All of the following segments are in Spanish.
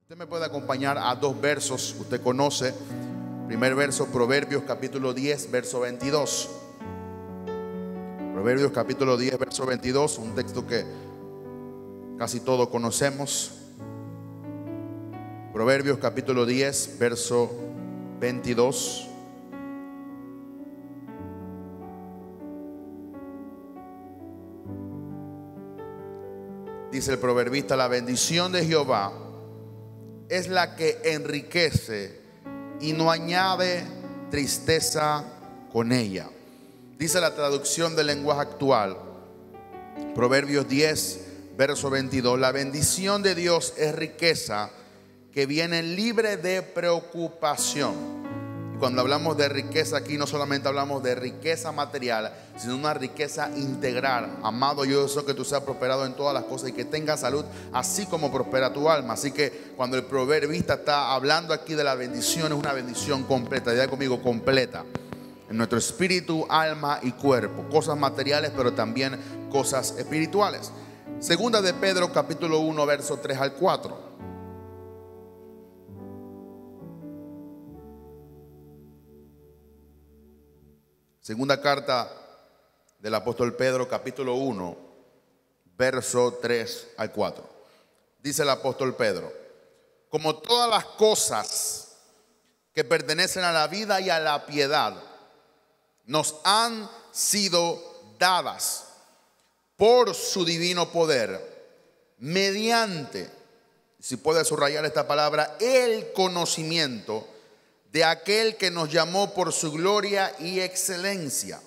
Usted me puede acompañar a dos versos, usted conoce. Primer verso, Proverbios capítulo 10, verso 22. Proverbios capítulo 10, verso 22, un texto que casi todos conocemos. Proverbios capítulo 10, verso 22. Dice el proverbista: la bendición de Jehová es la que enriquece y no añade tristeza con ella. Dice la traducción del lenguaje actual, Proverbios 10, verso 22. La bendición de Dios es riqueza que viene libre de preocupación. Y cuando hablamos de riqueza aquí, no solamente hablamos de riqueza material, sino una riqueza integral. Amado, yo deseo que tú seas prosperado en todas las cosas y que tengas salud, así como prospera tu alma. Así que cuando el proverbista está hablando aquí de la bendición, es una bendición completa. Diga conmigo: completa. En nuestro espíritu, alma y cuerpo. Cosas materiales, pero también cosas espirituales. Segunda de Pedro capítulo 1, verso 3 al 4. Segunda carta del apóstol Pedro, capítulo 1, verso 3 al 4. Dice el apóstol Pedro: como todas las cosas que pertenecen a la vida y a la piedad nos han sido dadas por su divino poder, mediante, si puede subrayar esta palabra, el conocimiento de aquel que nos llamó por su gloria y excelencia.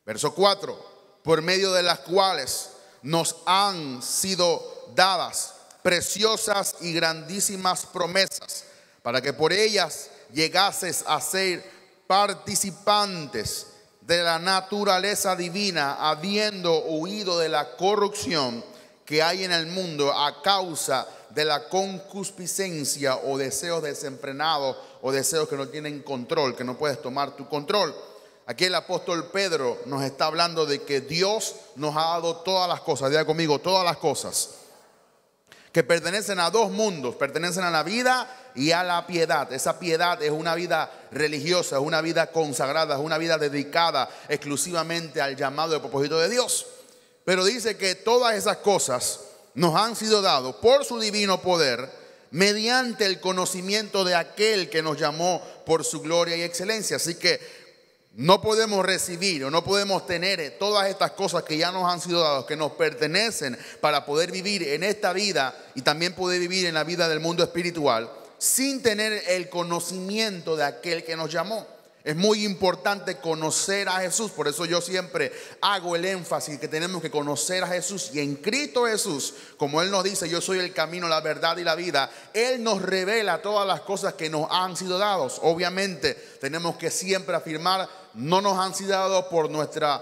Verso 4: por medio de las cuales nos han sido dadas preciosas y grandísimas promesas, para que por ellas llegases a ser participantes de la naturaleza divina, habiendo huido de la corrupción que hay en el mundo a causa de la concupiscencia o deseos desenfrenados o deseos que no tienen control, que no puedes tomar tu control. Aquí el apóstol Pedro nos está hablando de que Dios nos ha dado todas las cosas. Diga conmigo: todas las cosas que pertenecen a dos mundos, pertenecen a la vida y a la piedad. Esa piedad es una vida religiosa, es una vida consagrada, es una vida dedicada exclusivamente al llamado y propósito de Dios. Pero dice que todas esas cosas nos han sido dadas por su divino poder, mediante el conocimiento de aquel que nos llamó por su gloria y excelencia. Así que no podemos recibir o no podemos tener todas estas cosas que ya nos han sido dadas, que nos pertenecen para poder vivir en esta vida y también poder vivir en la vida del mundo espiritual, sin tener el conocimiento de aquel que nos llamó. Es muy importante conocer a Jesús. Por eso yo siempre hago el énfasis que tenemos que conocer a Jesús. Y en Cristo Jesús, como Él nos dice: yo soy el camino, la verdad y la vida, Él nos revela todas las cosas que nos han sido dadas. Obviamente tenemos que siempre afirmar: no nos han sido dados por nuestra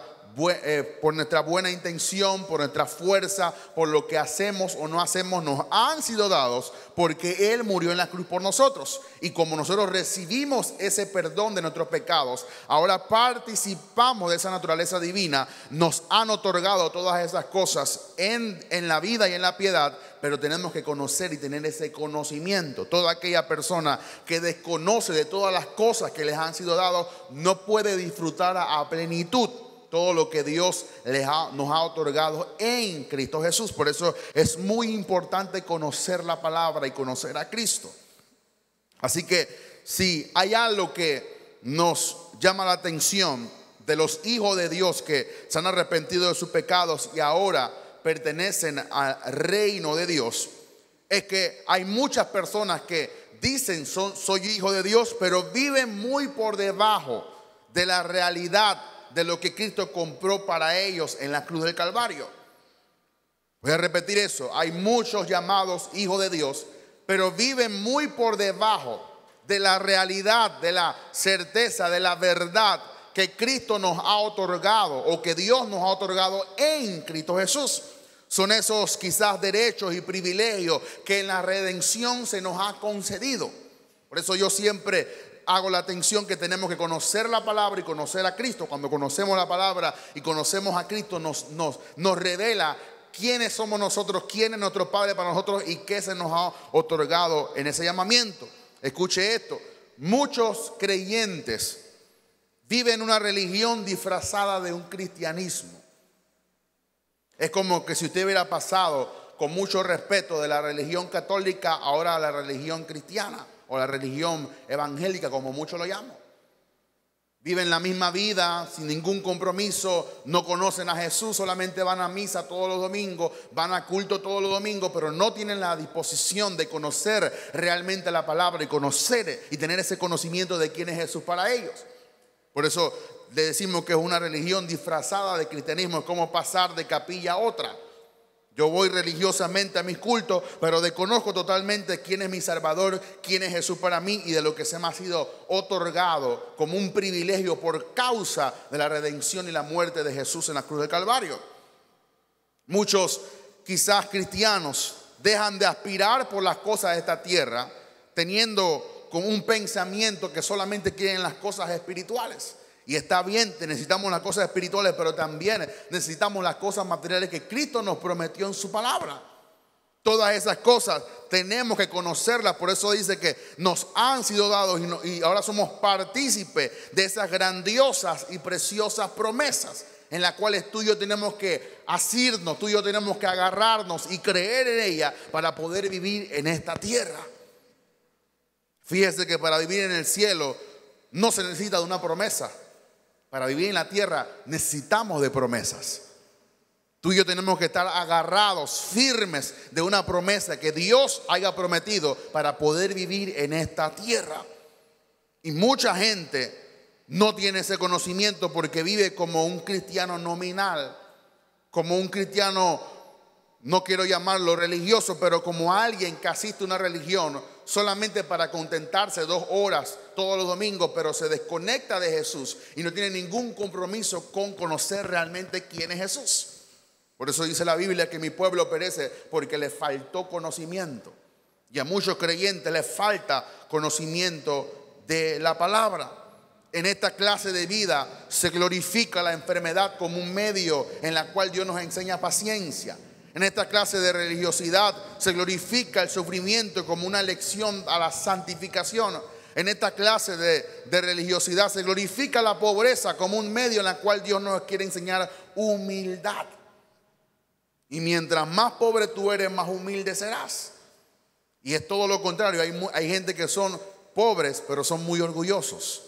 buena intención, por nuestra fuerza, por lo que hacemos o no hacemos. Nos han sido dados porque Él murió en la cruz por nosotros. Y como nosotros recibimos ese perdón de nuestros pecados, ahora participamos de esa naturaleza divina. Nos han otorgado todas esas cosas en la vida y en la piedad, pero tenemos que conocer y tener ese conocimiento. Toda aquella persona que desconoce de todas las cosas que les han sido dadas no puede disfrutar a plenitud todo lo que Dios nos ha otorgado en Cristo Jesús. Por eso es muy importante conocer la palabra y conocer a Cristo. Así que si hay algo que nos llama la atención de los hijos de Dios que se han arrepentido de sus pecados y ahora pertenecen al reino de Dios, es que hay muchas personas que dicen soy hijo de Dios, pero viven muy por debajo de la realidad de lo que Cristo compró para ellos en la cruz del Calvario. Voy a repetir eso: hay muchos llamados hijos de Dios, pero viven muy por debajo de la realidad, de la certeza, de la verdad que Cristo nos ha otorgado o que Dios nos ha otorgado en Cristo Jesús. Son esos quizás derechos y privilegios que en la redención se nos ha concedido. Por eso yo siempre hago la atención que tenemos que conocer la palabra y conocer a Cristo. Cuando conocemos la palabra y conocemos a Cristo, nos revela quiénes somos nosotros, quién es nuestro Padre para nosotros y qué se nos ha otorgado en ese llamamiento. Escuche esto: muchos creyentes viven una religión disfrazada de un cristianismo. Es como que si usted hubiera pasado con mucho respeto de la religión católica ahora a la religión cristiana o la religión evangélica, como muchos lo llaman. Viven la misma vida sin ningún compromiso, no conocen a Jesús, solamente van a misa todos los domingos, van a culto todos los domingos, pero no tienen la disposición de conocer realmente la palabra y conocer y tener ese conocimiento de quién es Jesús para ellos. Por eso le decimos que es una religión disfrazada de cristianismo. Es como pasar de capilla a otra. Yo voy religiosamente a mis cultos, pero desconozco totalmente quién es mi Salvador, quién es Jesús para mí y de lo que se me ha sido otorgado como un privilegio por causa de la redención y la muerte de Jesús en la cruz del Calvario. Muchos, quizás cristianos, dejan de aspirar por las cosas de esta tierra, teniendo con un pensamiento que solamente quieren las cosas espirituales. Y está bien, necesitamos las cosas espirituales, pero también necesitamos las cosas materiales que Cristo nos prometió en su palabra. Todas esas cosas tenemos que conocerlas. Por eso dice que nos han sido dados y ahora somos partícipes de esas grandiosas y preciosas promesas, en las cuales tú y yo tenemos que asirnos, tú y yo tenemos que agarrarnos y creer en ellas para poder vivir en esta tierra. Fíjese que para vivir en el cielo no se necesita de una promesa. Para vivir en la tierra necesitamos de promesas. Tú y yo tenemos que estar agarrados, firmes de una promesa que Dios haya prometido para poder vivir en esta tierra. Y mucha gente no tiene ese conocimiento porque vive como un cristiano nominal, como un cristiano, no quiero llamarlo religioso, pero como alguien que asiste a una religión solamente para contentarse 2 horas todos los domingos, pero se desconecta de Jesús y no tiene ningún compromiso con conocer realmente quién es Jesús. Por eso dice la Biblia que mi pueblo perece porque le faltó conocimiento. Y a muchos creyentes les falta conocimiento de la palabra. En esta clase de vida se glorifica la enfermedad como un medio en la cual Dios nos enseña paciencia. En esta clase de religiosidad se glorifica el sufrimiento como una lección a la santificación. En esta clase de religiosidad se glorifica la pobreza como un medio en el cual Dios nos quiere enseñar humildad. Y mientras más pobre tú eres, más humilde serás. Y es todo lo contrario. Hay gente que son pobres, pero son muy orgullosos.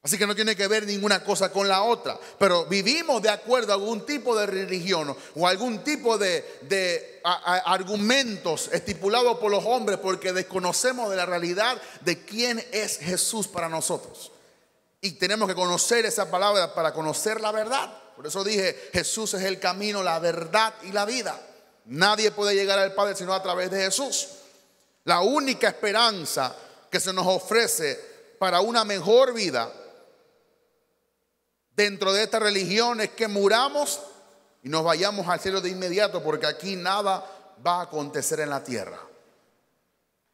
Así que no tiene que ver ninguna cosa con la otra. Pero vivimos de acuerdo a algún tipo de religión o algún tipo de argumentos estipulados por los hombres, porque desconocemos de la realidad de quién es Jesús para nosotros. Y tenemos que conocer esa palabra para conocer la verdad. Por eso dije, Jesús es el camino, la verdad y la vida. Nadie puede llegar al Padre sino a través de Jesús. La única esperanza que se nos ofrece para una mejor vida dentro de esta religión es que muramos y nos vayamos al cielo de inmediato, porque aquí nada va a acontecer en la tierra.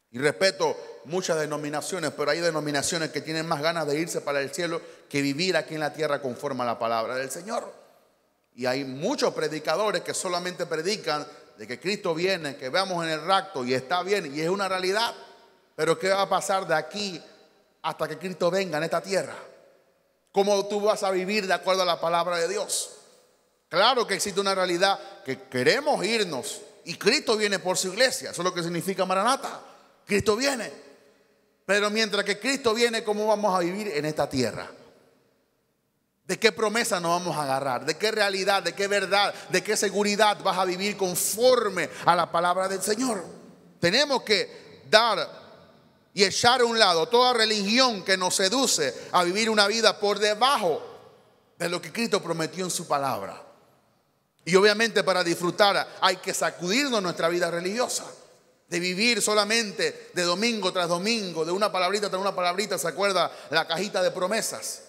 Y respeto muchas denominaciones, pero hay denominaciones que tienen más ganas de irse para el cielo que vivir aquí en la tierra conforme a la palabra del Señor. Y hay muchos predicadores que solamente predican de que Cristo viene, que veamos en el rapto, y está bien, y es una realidad. Pero ¿qué va a pasar de aquí hasta que Cristo venga en esta tierra? ¿Cómo tú vas a vivir de acuerdo a la palabra de Dios? Claro que existe una realidad que queremos irnos y Cristo viene por su iglesia. Eso es lo que significa Maranata. Cristo viene. Pero mientras que Cristo viene, ¿cómo vamos a vivir en esta tierra? ¿De qué promesa nos vamos a agarrar? ¿De qué realidad, de qué verdad, de qué seguridad vas a vivir conforme a la palabra del Señor? Tenemos que dar y echar a un lado toda religión que nos seduce a vivir una vida por debajo de lo que Cristo prometió en su palabra. Y obviamente para disfrutar hay que sacudirnos nuestra vida religiosa, de vivir solamente de domingo tras domingo, de una palabrita tras una palabrita. ¿Se acuerda la cajita de promesas?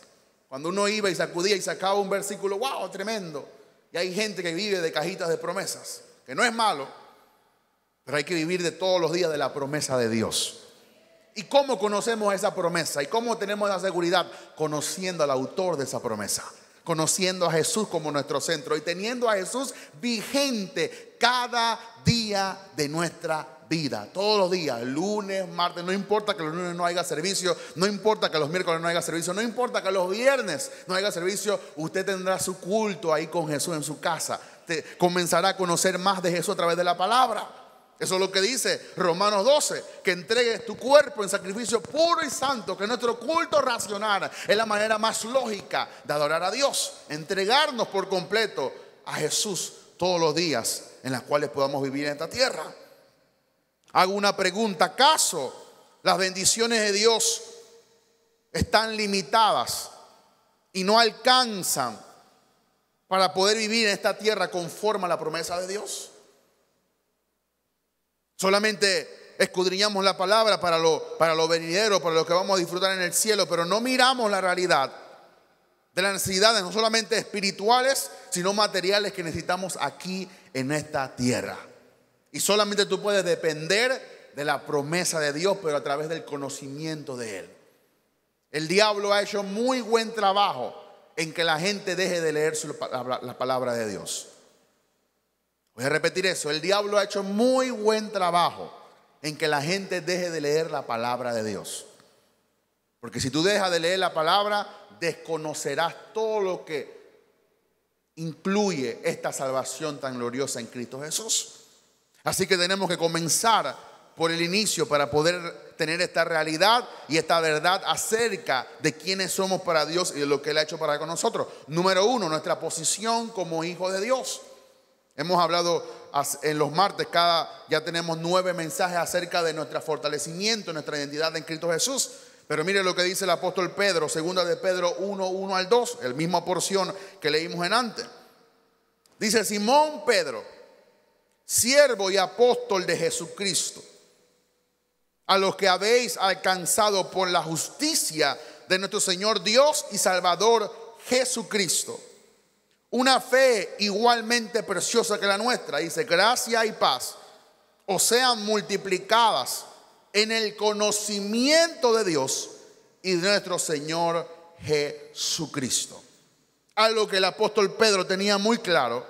Cuando uno iba y sacudía y sacaba un versículo, ¡wow!, tremendo. Y hay gente que vive de cajitas de promesas, que no es malo, pero hay que vivir de todos los días de la promesa de Dios. ¿Y cómo conocemos esa promesa? ¿Y cómo tenemos esa seguridad? Conociendo al autor de esa promesa, conociendo a Jesús como nuestro centro y teniendo a Jesús vigente cada día de nuestra vida, todos los días, lunes, martes, no importa que los lunes no haya servicio, no importa que los miércoles no haya servicio, no importa que los viernes no haya servicio, usted tendrá su culto ahí con Jesús en su casa, comenzará a conocer más de Jesús a través de la palabra. Eso es lo que dice Romanos 12, que entregues tu cuerpo en sacrificio puro y santo, que nuestro culto racional es la manera más lógica de adorar a Dios, entregarnos por completo a Jesús todos los días en los cuales podamos vivir en esta tierra. Hago una pregunta: ¿acaso las bendiciones de Dios están limitadas y no alcanzan para poder vivir en esta tierra conforme a la promesa de Dios? Solamente escudriñamos la palabra para lo venidero, para lo que vamos a disfrutar en el cielo, pero no miramos la realidad de las necesidades no solamente espirituales, sino materiales que necesitamos aquí en esta tierra. Y solamente tú puedes depender de la promesa de Dios, pero a través del conocimiento de Él. El diablo ha hecho muy buen trabajo en que la gente deje de leer la palabra de Dios. Voy a repetir eso: el diablo ha hecho muy buen trabajo en que la gente deje de leer la palabra de Dios. Porque si tú dejas de leer la palabra, desconocerás todo lo que incluye esta salvación tan gloriosa en Cristo Jesús. Así que tenemos que comenzar por el inicio para poder tener esta realidad y esta verdad acerca de quiénes somos para Dios y de lo que Él ha hecho para con nosotros. Número uno, nuestra posición como hijos de Dios. Hemos hablado en los martes, ya tenemos 9 mensajes acerca de nuestro fortalecimiento, nuestra identidad en Cristo Jesús. Pero mire lo que dice el apóstol Pedro, segunda de Pedro 1, 1 al 2, la misma porción que leímos en antes. Dice: Simón Pedro, siervo y apóstol de Jesucristo, a los que habéis alcanzado por la justicia de nuestro Señor Dios y Salvador Jesucristo, una fe igualmente preciosa que la nuestra. Dice: gracia y paz os sean multiplicadas en el conocimiento de Dios y de nuestro Señor Jesucristo. Algo que el apóstol Pedro tenía muy claro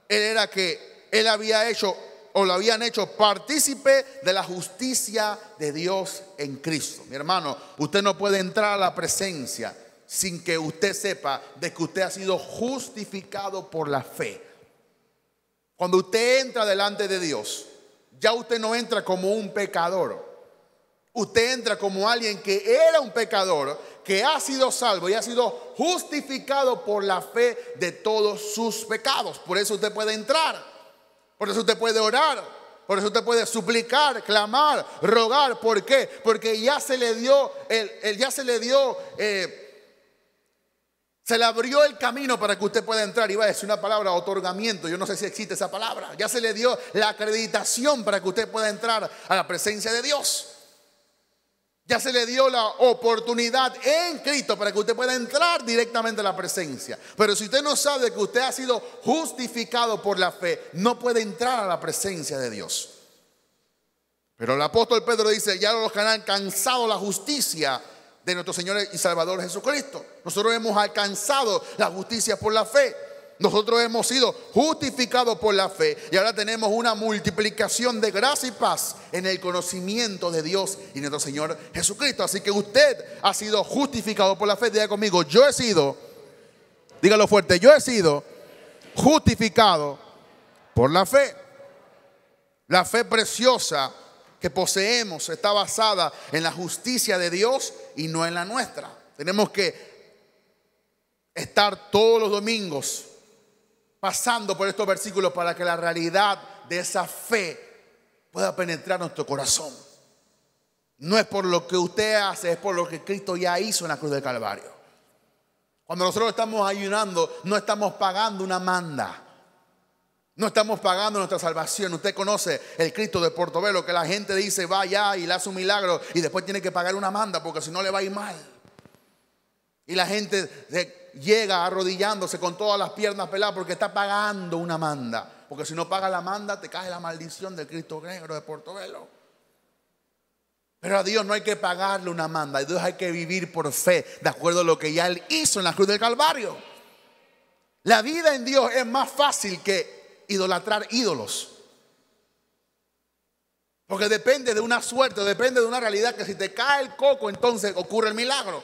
era que él había hecho, o lo habían hecho, partícipe de la justicia de Dios en Cristo. Mi hermano, usted no puede entrar a la presencia sin que usted sepa de que usted ha sido justificado por la fe. Cuando usted entra delante de Dios, ya usted no entra como un pecador. Usted entra como alguien que era un pecador, que ha sido salvo y ha sido justificado por la fe de todos sus pecados. Por eso usted puede entrar. Por eso usted puede orar, por eso usted puede suplicar, clamar, rogar. ¿Por qué? Porque ya se le dio, se le abrió el camino para que usted pueda entrar. Iba a decir una palabra, otorgamiento, yo no sé si existe esa palabra. Ya se le dio la acreditación para que usted pueda entrar a la presencia de Dios. Ya se le dio la oportunidad en Cristo para que usted pueda entrar directamente a la presencia. Pero si usted no sabe que usted ha sido justificado por la fe, no puede entrar a la presencia de Dios. Pero el apóstol Pedro dice: ya los que han alcanzado la justicia de nuestro Señor y Salvador Jesucristo. Nosotros hemos alcanzado la justicia por la fe. Nosotros hemos sido justificados por la fe y ahora tenemos una multiplicación de gracia y paz en el conocimiento de Dios y nuestro Señor Jesucristo. Así que usted ha sido justificado por la fe. Diga conmigo: yo he sido, dígalo fuerte, yo he sido justificado por la fe. La fe preciosa que poseemos está basada en la justicia de Dios y no en la nuestra. Tenemos que estar todos los domingos pasando por estos versículos para que la realidad de esa fe pueda penetrar nuestro corazón. No es por lo que usted hace, es por lo que Cristo ya hizo en la cruz del Calvario. Cuando nosotros estamos ayunando, no estamos pagando una manda. No estamos pagando nuestra salvación. Usted conoce el Cristo de Portobelo, que la gente dice va allá y le hace un milagro y después tiene que pagar una manda porque si no le va a ir mal. Y la gente llega arrodillándose con todas las piernas peladas porque está pagando una manda. Porque si no paga la manda, te cae la maldición del Cristo negro de Portobelo. Pero a Dios no hay que pagarle una manda. A Dios hay que vivir por fe, de acuerdo a lo que ya Él hizo en la cruz del Calvario. La vida en Dios es más fácil que idolatrar ídolos. Porque depende de una suerte, depende de una realidad que si te cae el coco, entonces ocurre el milagro.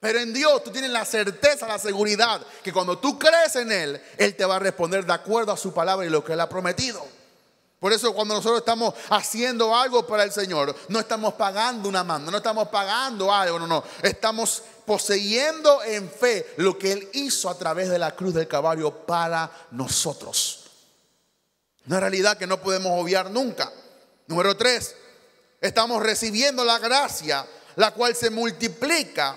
Pero en Dios tú tienes la certeza, la seguridad que cuando tú crees en Él, Él te va a responder de acuerdo a su palabra y lo que Él ha prometido. Por eso cuando nosotros estamos haciendo algo para el Señor, no estamos pagando una manda, no estamos pagando algo, no. Estamos poseyendo en fe lo que Él hizo a través de la cruz del Calvario para nosotros. Una realidad que no podemos obviar nunca. Número 3, estamos recibiendo la gracia, la cual se multiplica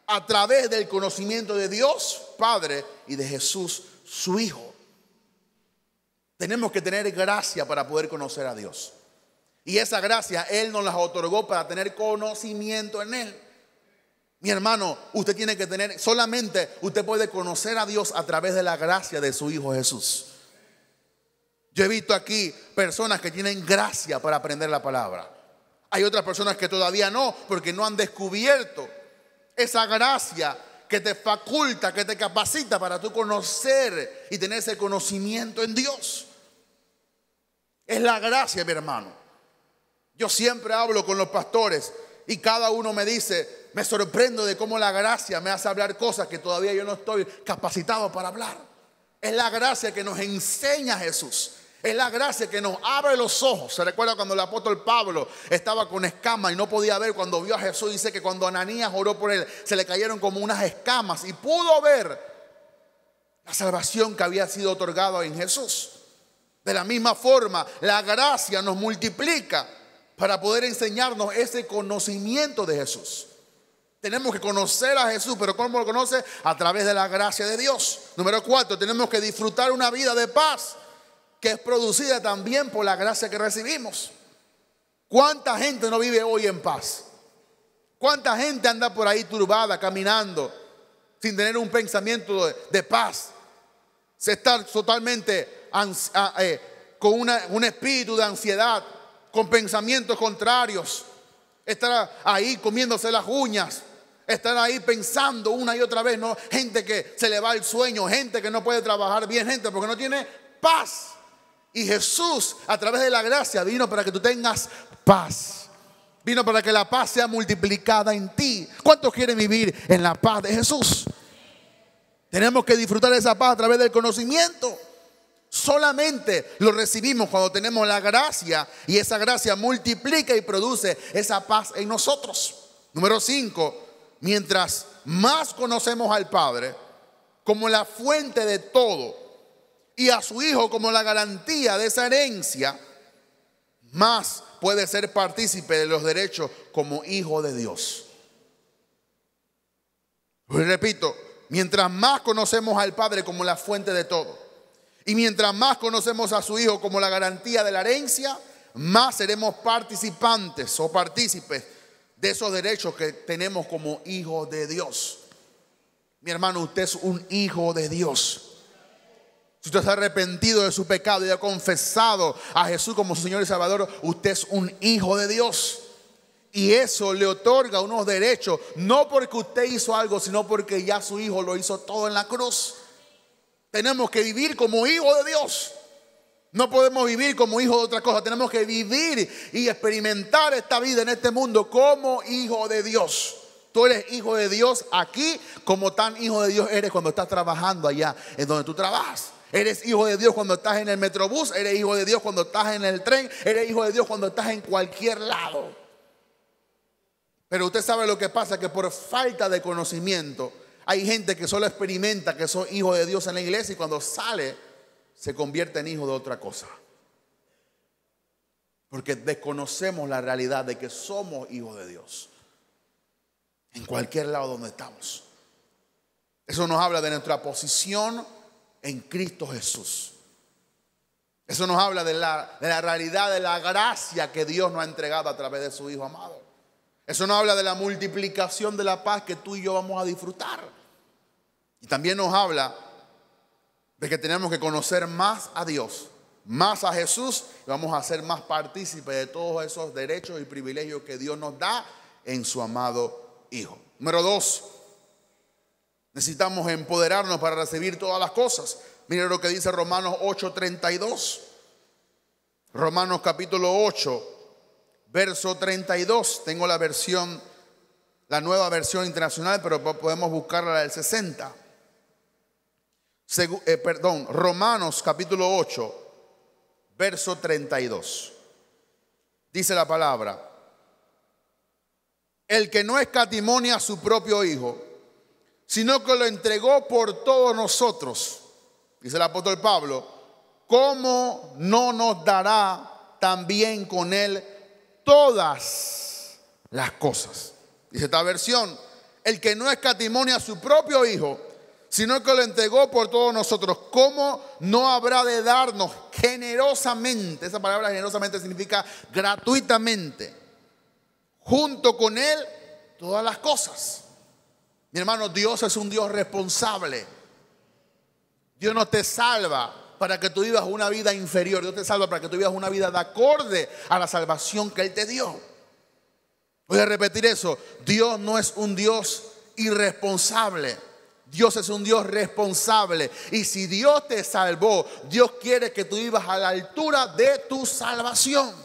a través del conocimiento de Dios Padre y de Jesús su Hijo. Tenemos que tener gracia para poder conocer a Dios. Y esa gracia Él nos la otorgó para tener conocimiento en Él. Mi hermano, usted tiene que tener, solamente usted puede conocer a Dios a través de la gracia de su Hijo Jesús. Yo he visto aquí personas que tienen gracia para aprender la palabra. Hay otras personas que todavía no, porque no han descubierto esa gracia que te faculta, que te capacita para tú conocer y tener ese conocimiento en Dios. Es la gracia, mi hermano. Yo siempre hablo con los pastores y cada uno me dice, me sorprendo de cómo la gracia me hace hablar cosas que todavía yo no estoy capacitado para hablar. Es la gracia que nos enseña Jesús. Es la gracia que nos abre los ojos. Se recuerda cuando el apóstol Pablo estaba con escamas y no podía ver. Cuando vio a Jesús, dice que cuando Ananías oró por él, se le cayeron como unas escamas y pudo ver la salvación que había sido otorgada en Jesús. De la misma forma, la gracia nos multiplica para poder enseñarnos ese conocimiento de Jesús. Tenemos que conocer a Jesús, pero ¿cómo lo conoce? A través de la gracia de Dios. Número 4, tenemos que disfrutar una vida de paz, que es producida también por la gracia que recibimos. ¿Cuánta gente no vive hoy en paz? ¿Cuánta gente anda por ahí turbada, caminando, sin tener un pensamiento de paz? Se está totalmente con un espíritu de ansiedad, con pensamientos contrarios. Estar ahí comiéndose las uñas, estar ahí pensando una y otra vez, ¿no? Gente que se le va el sueño, gente que no puede trabajar bien, gente porque no tiene paz. Y Jesús, a través de la gracia, vino para que tú tengas paz. Vino para que la paz sea multiplicada en ti. ¿Cuántos quieren vivir en la paz de Jesús? Tenemos que disfrutar de esa paz a través del conocimiento. Solamente lo recibimos cuando tenemos la gracia, y esa gracia multiplica y produce esa paz en nosotros. Número 5, mientras más conocemos al Padre como la fuente de todo y a su Hijo como la garantía de esa herencia, más puede ser partícipe de los derechos como hijo de Dios. Y repito, mientras más conocemos al Padre como la fuente de todo y mientras más conocemos a su Hijo como la garantía de la herencia, más seremos participantes o partícipes de esos derechos que tenemos como hijos de Dios. Mi hermano, usted es un hijo de Dios. Si usted se ha arrepentido de su pecado y ha confesado a Jesús como su Señor y Salvador, usted es un hijo de Dios. Y eso le otorga unos derechos, no porque usted hizo algo, sino porque ya su Hijo lo hizo todo en la cruz. Tenemos que vivir como hijos de Dios. No podemos vivir como hijos de otra cosa. Tenemos que vivir y experimentar esta vida en este mundo como hijo de Dios. Tú eres hijo de Dios aquí, como tan hijo de Dios eres cuando estás trabajando allá en donde tú trabajas. Eres hijo de Dios cuando estás en el metrobús, eres hijo de Dios cuando estás en el tren, eres hijo de Dios cuando estás en cualquier lado. Pero usted sabe lo que pasa, que por falta de conocimiento hay gente que solo experimenta que son hijos de Dios en la iglesia y cuando sale se convierte en hijo de otra cosa. Porque desconocemos la realidad de que somos hijos de Dios en cualquier lado donde estamos. Eso nos habla de nuestra posición en Cristo Jesús. Eso nos habla de la realidad de la gracia que Dios nos ha entregado a través de su Hijo amado. Eso nos habla de la multiplicación de la paz que tú y yo vamos a disfrutar. Y también nos habla de que tenemos que conocer más a Dios, más a Jesús, y vamos a ser más partícipes de todos esos derechos y privilegios que Dios nos da en su amado Hijo. Número 2, Necesitamos empoderarnos para recibir todas las cosas. Mire lo que dice Romanos 8:32. Romanos capítulo 8, verso 32. Tengo la nueva versión internacional, pero podemos buscarla, la del 60. Romanos capítulo 8, verso 32. Dice la palabra: el que no escatimó a su propio Hijo, sino que lo entregó por todos nosotros, dice el apóstol Pablo, ¿cómo no nos dará también con él todas las cosas? Dice esta versión: el que no escatimó a su propio Hijo, sino que lo entregó por todos nosotros, ¿cómo no habrá de darnos generosamente? Esa palabra generosamente significa gratuitamente, junto con él, todas las cosas. Mi hermano, Dios es un Dios responsable. Dios no te salva para que tú vivas una vida inferior. Dios te salva para que tú vivas una vida de acorde a la salvación que Él te dio. Voy a repetir eso. Dios no es un Dios irresponsable. Dios es un Dios responsable. Y si Dios te salvó, Dios quiere que tú vivas a la altura de tu salvación.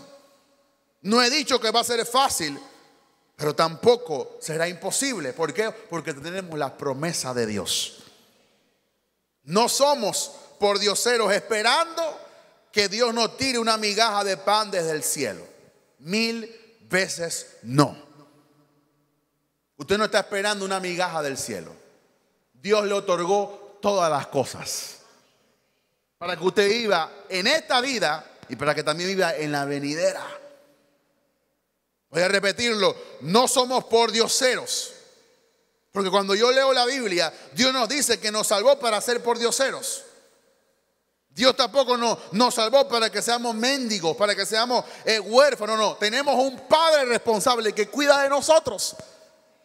No he dicho que va a ser fácil, pero tampoco será imposible. ¿Por qué? Porque tenemos la promesa de Dios. No somos pordioseros esperando que Dios nos tire una migaja de pan desde el cielo. 1000 veces no. Usted no está esperando una migaja del cielo. Dios le otorgó todas las cosas para que usted viva en esta vida y para que también viva en la venidera. Voy a repetirlo: no somos pordioseros, porque cuando yo leo la Biblia, Dios nos dice que nos salvó para ser pordioseros. Dios tampoco nos salvó para que seamos mendigos, para que seamos huérfanos. No, tenemos un Padre responsable que cuida de nosotros.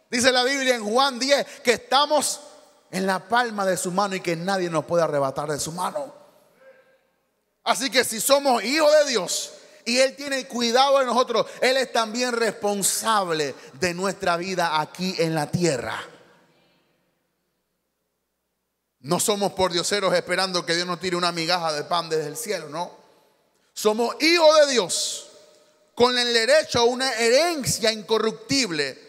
Dice la Biblia en Juan 10 que estamos en la palma de su mano y que nadie nos puede arrebatar de su mano. Así que si somos hijos de Dios y Él tiene cuidado de nosotros, Él es también responsable de nuestra vida aquí en la tierra. No somos pordioseros esperando que Dios nos tire una migaja de pan desde el cielo, no. Somos hijos de Dios con el derecho a una herencia incorruptible,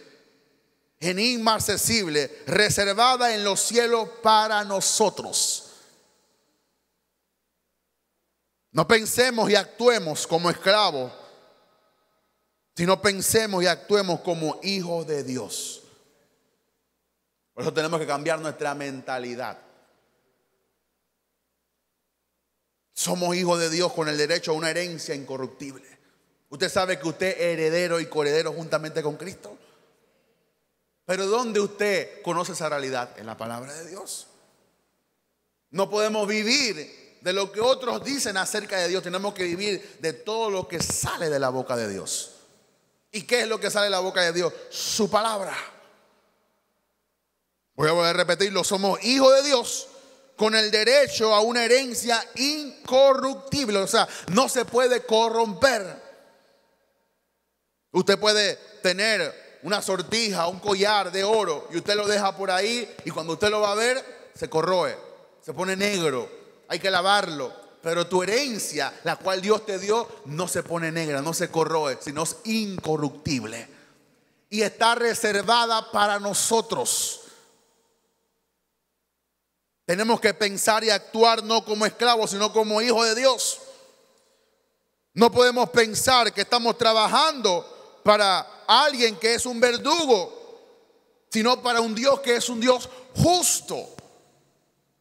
inmarcesible, reservada en los cielos para nosotros. No pensemos y actuemos como esclavos, sino pensemos y actuemos como hijos de Dios. Por eso tenemos que cambiar nuestra mentalidad. Somos hijos de Dios con el derecho a una herencia incorruptible. Usted sabe que usted es heredero y coheredero juntamente con Cristo. Pero ¿dónde usted conoce esa realidad? En la palabra de Dios. No podemos vivir de lo que otros dicen acerca de Dios. Tenemos que vivir de todo lo que sale de la boca de Dios. ¿Y qué es lo que sale de la boca de Dios? Su palabra. Voy a repetirlo: somos hijos de Dios con el derecho a una herencia incorruptible. O sea, no se puede corromper. Usted puede tener una sortija, un collar de oro, y usted lo deja por ahí, y cuando usted lo va a ver, se corroe, se pone negro, hay que lavarlo. Pero tu herencia, la cual Dios te dio, no se pone negra, no se corroe, sino es incorruptible. Y está reservada para nosotros. Tenemos que pensar y actuar no como esclavos, sino como hijos de Dios. No podemos pensar que estamos trabajando para alguien que es un verdugo, sino para un Dios que es un Dios justo.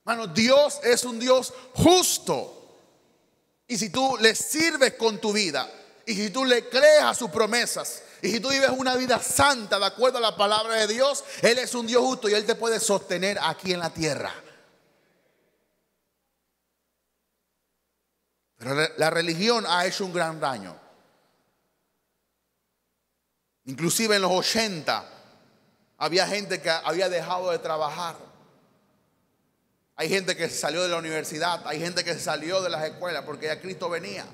Hermano, Dios es un Dios justo. Y si tú le sirves con tu vida, y si tú le crees a sus promesas, y si tú vives una vida santa de acuerdo a la palabra de Dios, Él es un Dios justo y Él te puede sostener aquí en la tierra. Pero la religión ha hecho un gran daño. Inclusive en los 80 había gente que había dejado de trabajar. Hay gente que salió de la universidad, hay gente que salió de las escuelas porque ya Cristo venía.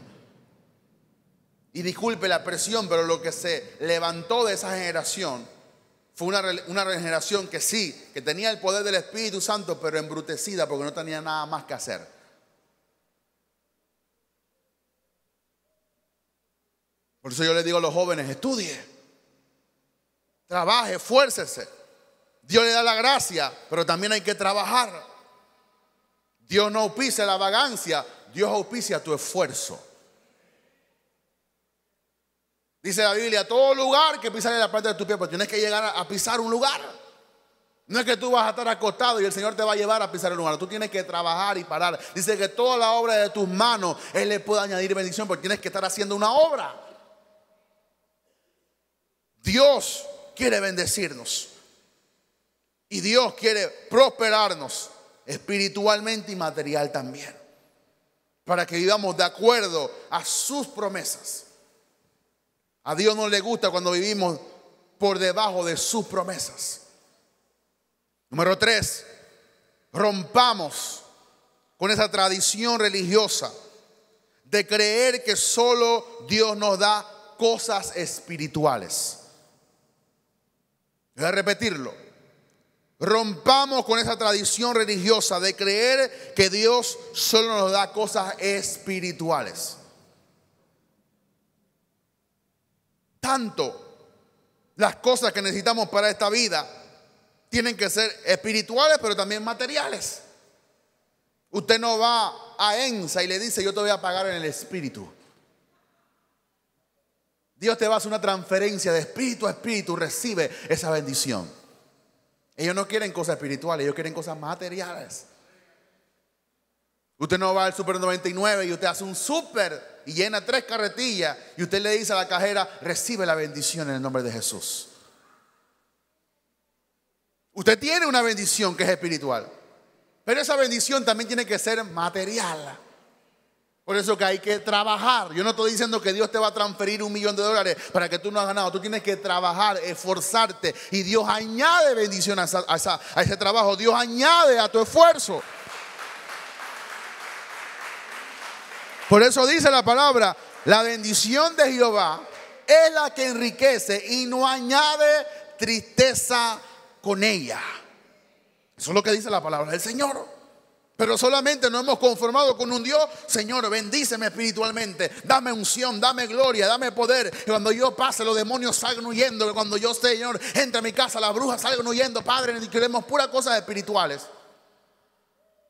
Y disculpe la presión, pero lo que se levantó de esa generación fue una generación que sí, que tenía el poder del Espíritu Santo, pero embrutecida porque no tenía nada más que hacer. Por eso yo les digo a los jóvenes, estudie, trabaje, esfuércese. Dios le da la gracia, pero también hay que trabajar. Dios no auspicia la vagancia, Dios auspicia tu esfuerzo. Dice la Biblia, todo lugar que pisare la planta de tu pie, pues tienes que llegar a pisar un lugar. No es que tú vas a estar acostado y el Señor te va a llevar a pisar el lugar. Tú tienes que trabajar y parar. Dice que toda la obra de tus manos Él le puede añadir bendición, porque tienes que estar haciendo una obra. Dios quiere bendecirnos y Dios quiere prosperarnos espiritualmente y material también, para que vivamos de acuerdo a sus promesas. A Dios no le gusta cuando vivimos por debajo de sus promesas. Número 3, rompamos con esa tradición religiosa de creer que solo Dios nos da cosas espirituales. Voy a repetirlo. Rompamos con esa tradición religiosa de creer que Dios solo nos da cosas espirituales. Tanto las cosas que necesitamos para esta vida tienen que ser espirituales, pero también materiales. Usted no va a ENSA y le dice, yo te voy a pagar en el espíritu. Dios te va a hacer una transferencia de espíritu a espíritu, recibe esa bendición. Ellos no quieren cosas espirituales, ellos quieren cosas materiales. Usted no va al Super 99 y usted hace un super y llena 3 carretillas y usted le dice a la cajera, recibe la bendición en el nombre de Jesús. Usted tiene una bendición que es espiritual, pero esa bendición también tiene que ser material. Por eso que hay que trabajar. Yo no estoy diciendo que Dios te va a transferir $1 millón para que tú no has ganado. Tú tienes que trabajar, esforzarte, y Dios añade bendición a ese trabajo. Dios añade a tu esfuerzo. Por eso dice la palabra, la bendición de Jehová es la que enriquece y no añade tristeza con ella. Eso es lo que dice la palabra del Señor. Pero solamente nos hemos conformado con un Dios, Señor, bendíceme espiritualmente, dame unción, dame gloria, dame poder. Que cuando yo pase los demonios salgan huyendo, que cuando yo, Señor, entre a mi casa las brujas salgan huyendo. Padre, queremos puras cosas espirituales.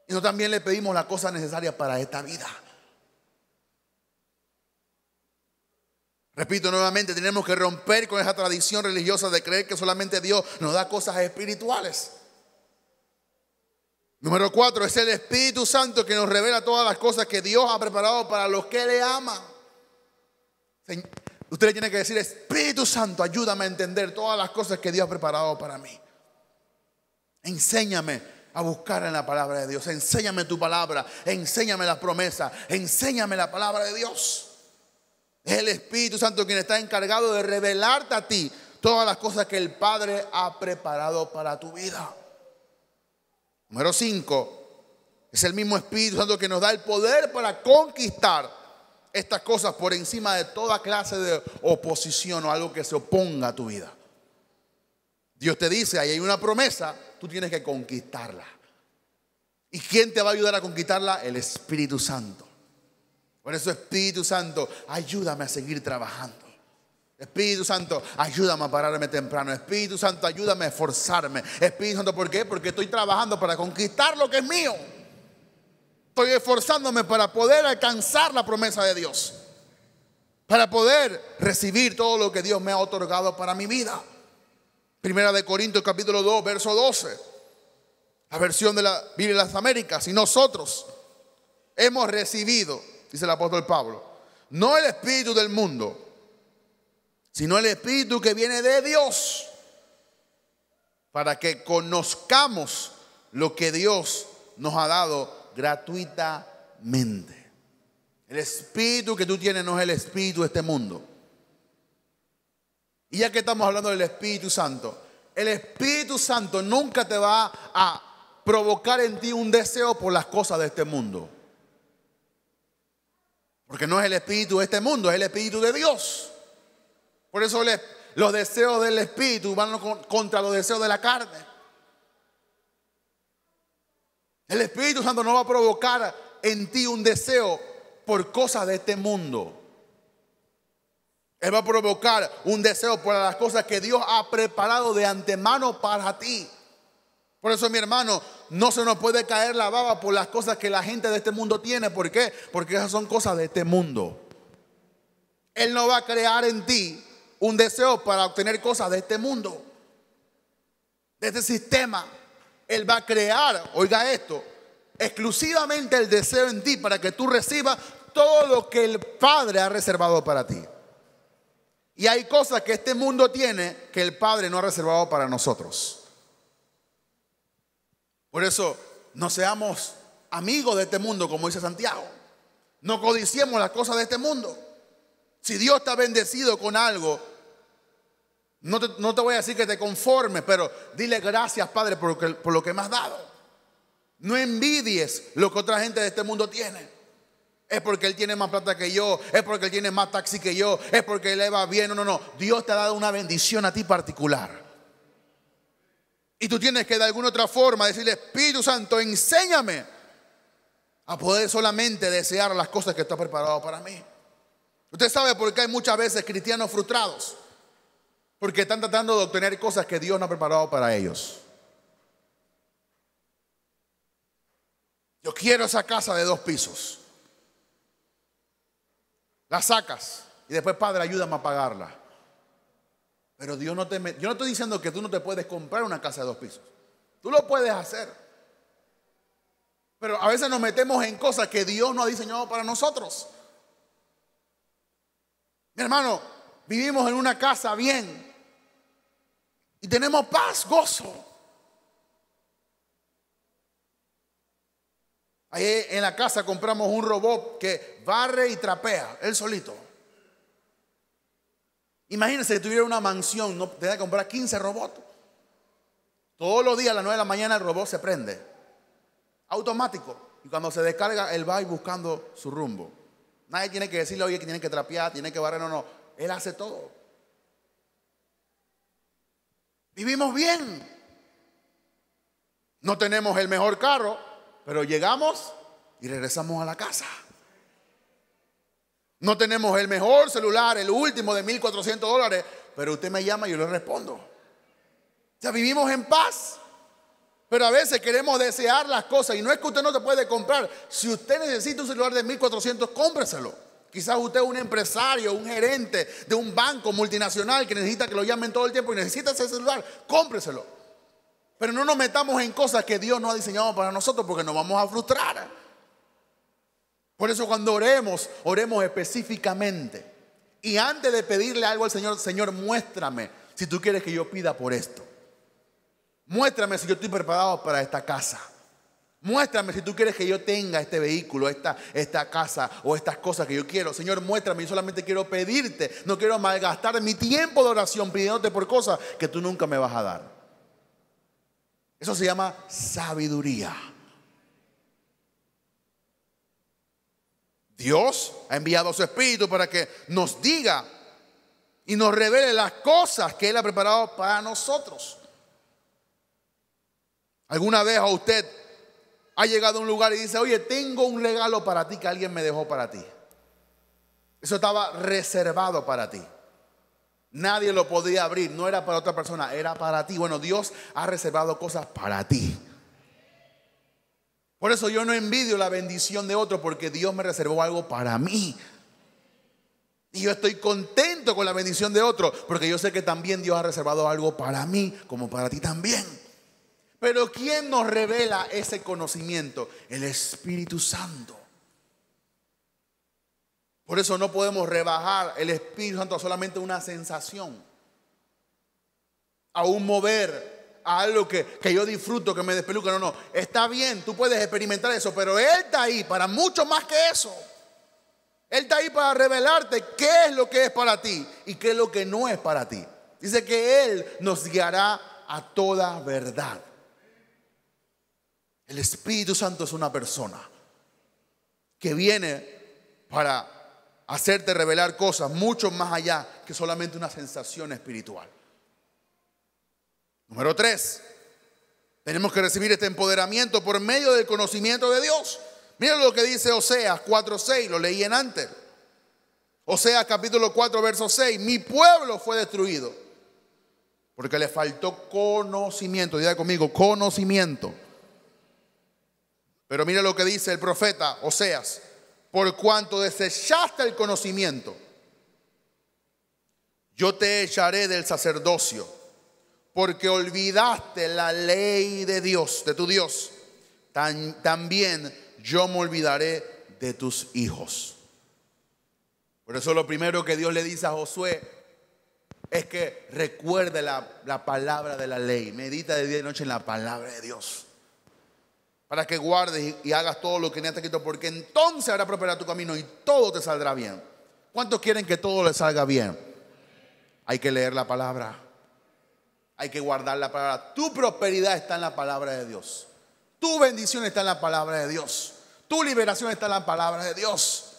Y nosotros también le pedimos las cosas necesarias para esta vida. Repito nuevamente, tenemos que romper con esa tradición religiosa de creer que solamente Dios nos da cosas espirituales. Número 4, es el Espíritu Santo que nos revela todas las cosas que Dios ha preparado para los que le aman. Usted le tiene que decir, Espíritu Santo, ayúdame a entender todas las cosas que Dios ha preparado para mí. Enséñame a buscar en la palabra de Dios. Enséñame tu palabra, enséñame las promesas, enséñame la palabra de Dios. Es el Espíritu Santo quien está encargado de revelarte a ti todas las cosas que el Padre ha preparado para tu vida. Número 5, es el mismo Espíritu Santo que nos da el poder para conquistar estas cosas por encima de toda clase de oposición o algo que se oponga a tu vida. Dios te dice, ahí hay una promesa, tú tienes que conquistarla. ¿Y quién te va a ayudar a conquistarla? El Espíritu Santo. Por eso, Espíritu Santo, ayúdame a seguir trabajando. Espíritu Santo, ayúdame a pararme temprano. Espíritu Santo, ayúdame a esforzarme. Espíritu Santo, ¿por qué? Porque estoy trabajando para conquistar lo que es mío. Estoy esforzándome para poder alcanzar la promesa de Dios, para poder recibir todo lo que Dios me ha otorgado para mi vida. Primera de Corintios capítulo 2, verso 12. La versión de la Biblia de las Américas. Y nosotros hemos recibido, dice el apóstol Pablo, no el espíritu del mundo, sino el Espíritu que viene de Dios, para que conozcamos lo que Dios nos ha dado gratuitamente. El espíritu que tú tienes no es el espíritu de este mundo. Y ya que estamos hablando del Espíritu Santo, el Espíritu Santo nunca te va a provocar en ti un deseo por las cosas de este mundo, porque no es el espíritu de este mundo, es el Espíritu de Dios. Por eso los deseos del espíritu van contra los deseos de la carne. El Espíritu Santo no va a provocar en ti un deseo por cosas de este mundo. Él va a provocar un deseo por las cosas que Dios ha preparado de antemano para ti. Por eso, mi hermano, no se nos puede caer la baba por las cosas que la gente de este mundo tiene. ¿Por qué? Porque esas son cosas de este mundo. Él no va a crear en ti un deseo para obtener cosas de este mundo, de este sistema. Él va a crear, oiga esto, exclusivamente el deseo en ti para que tú recibas todo lo que el Padre ha reservado para ti. Y hay cosas que este mundo tiene que el Padre no ha reservado para nosotros. Por eso no seamos amigos de este mundo, como dice Santiago. No codiciemos las cosas de este mundo. Si Dios te ha bendecido con algo, no te voy a decir que te conformes, pero dile gracias, Padre, por lo que me has dado. No envidies lo que otra gente de este mundo tiene. Es porque él tiene más plata que yo, es porque él tiene más taxi que yo, es porque él le va bien. No. Dios te ha dado una bendición a ti particular. Y tú tienes que de alguna otra forma decirle: Espíritu Santo, enséñame a poder solamente desear las cosas que tú has preparado para mí. Usted sabe por qué hay muchas veces cristianos frustrados. Porque están tratando de obtener cosas que Dios no ha preparado para ellos. Yo quiero esa casa de 2 pisos. La sacas y después: Padre, ayúdame a pagarla. Pero Dios yo no estoy diciendo que tú no te puedes comprar una casa de 2 pisos. Tú lo puedes hacer. Pero a veces nos metemos en cosas que Dios no ha diseñado para nosotros. Mi hermano, vivimos en una casa bien y tenemos paz, gozo. Ahí en la casa compramos un robot que barre y trapea, él solito. Imagínense que tuviera una mansión, no tenía que comprar 15 robots. Todos los días a las 9 de la mañana el robot se prende, automático. Y cuando se descarga, él va a ir buscando su rumbo. Nadie tiene que decirle: oye, que tiene que trapear, tiene que barrer. No. Él hace todo. Vivimos bien. No tenemos el mejor carro, pero llegamos y regresamos a la casa. No tenemos el mejor celular, el último de $1,400, pero usted me llama y yo le respondo. O sea, vivimos en paz. Pero a veces queremos desear las cosas, y no es que usted no se puede comprar. Si usted necesita un celular de 1,400, cómpreselo. Quizás usted es un empresario, un gerente de un banco multinacional que necesita que lo llamen todo el tiempo y necesita ese celular, cómpreselo. Pero no nos metamos en cosas que Dios no ha diseñado para nosotros, porque nos vamos a frustrar. Por eso cuando oremos específicamente. Y antes de pedirle algo al Señor: Señor, muéstrame si tú quieres que yo pida por esto. Muéstrame si yo estoy preparado para esta casa. Muéstrame si tú quieres que yo tenga este vehículo, esta casa o estas cosas que yo quiero. Señor, muéstrame. Yo solamente quiero pedirte. No quiero malgastar mi tiempo de oración pidiéndote por cosas que tú nunca me vas a dar. Eso se llama sabiduría. Dios ha enviado a su Espíritu para que nos diga y nos revele las cosas que Él ha preparado para nosotros. ¿Alguna vez a usted ha llegado a un lugar y dice: oye, tengo un regalo para ti que alguien me dejó para ti? Eso estaba reservado para ti. Nadie lo podía abrir, no era para otra persona, era para ti. Bueno, Dios ha reservado cosas para ti. Por eso yo no envidio la bendición de otro, porque Dios me reservó algo para mí. Y yo estoy contento con la bendición de otro, porque yo sé que también Dios ha reservado algo para mí, como para ti también. Pero ¿quién nos revela ese conocimiento? El Espíritu Santo. Por eso no podemos rebajar el Espíritu Santo a solamente una sensación, a un mover, a algo que yo disfruto, que me despeluca. No, está bien, tú puedes experimentar eso, pero Él está ahí para mucho más que eso. Él está ahí para revelarte qué es lo que es para ti y qué es lo que no es para ti. Dice que Él nos guiará a toda verdad. El Espíritu Santo es una persona que viene para hacerte revelar cosas mucho más allá que solamente una sensación espiritual. Número 3, tenemos que recibir este empoderamiento por medio del conocimiento de Dios. Mira lo que dice Oseas 4:6, lo leí en antes. Oseas capítulo 4, verso 6. Mi pueblo fue destruido porque le faltó conocimiento. Diga conmigo, conocimiento. Pero mira lo que dice el profeta Oseas. Por cuanto desechaste el conocimiento, yo te echaré del sacerdocio, porque olvidaste la ley de Dios, de tu Dios. También yo me olvidaré de tus hijos. Por eso lo primero que Dios le dice a Josué es que recuerde la palabra de la ley. Medita de día y noche en la palabra de Dios, para que guardes y hagas todo lo que en este escrito, porque entonces hará prosperar tu camino y todo te saldrá bien. ¿Cuántos quieren que todo les salga bien? Hay que leer la palabra. Hay que guardar la palabra. Tu prosperidad está en la palabra de Dios. Tu bendición está en la palabra de Dios. Tu liberación está en la palabra de Dios.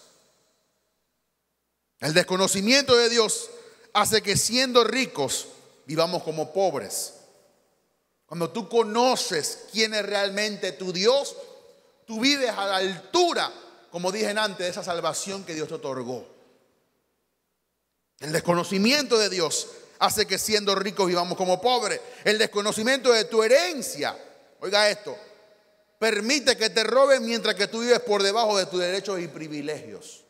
El desconocimiento de Dios hace que siendo ricos vivamos como pobres. Cuando tú conoces quién es realmente tu Dios, tú vives a la altura, como dije antes, de esa salvación que Dios te otorgó. El desconocimiento de Dios hace que siendo ricos vivamos como pobres. El desconocimiento de tu herencia, oiga esto, permite que te roben mientras que tú vives por debajo de tus derechos y privilegios.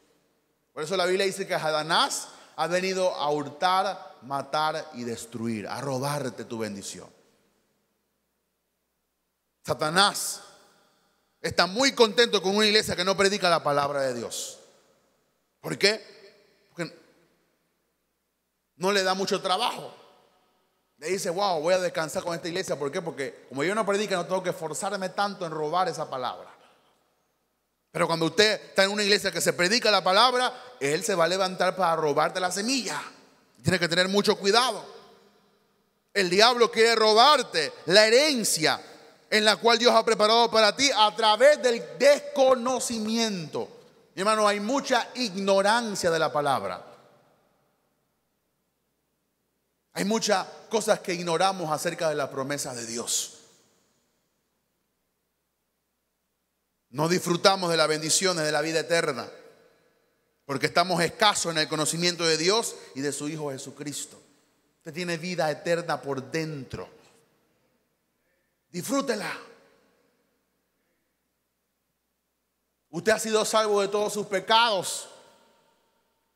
Por eso la Biblia dice que Satanás ha venido a hurtar, matar y destruir, a robarte tu bendición. Satanás está muy contento con una iglesia que no predica la palabra de Dios. ¿Por qué? Porque no le da mucho trabajo. Le dice, wow, voy a descansar con esta iglesia. ¿Por qué? Porque como yo no predico, no tengo que esforzarme tanto en robar esa palabra. Pero cuando usted está en una iglesia que se predica la palabra, él se va a levantar para robarte la semilla. Tiene que tener mucho cuidado. El diablo quiere robarte la herencia en la cual Dios ha preparado para ti a través del desconocimiento. Mi hermano, hay mucha ignorancia de la palabra. Hay muchas cosas que ignoramos acerca de la promesa de Dios. No disfrutamos de las bendiciones de la vida eterna porque estamos escasos en el conocimiento de Dios y de su Hijo Jesucristo. Usted tiene vida eterna por dentro. Disfrútela. Usted ha sido salvo de todos sus pecados.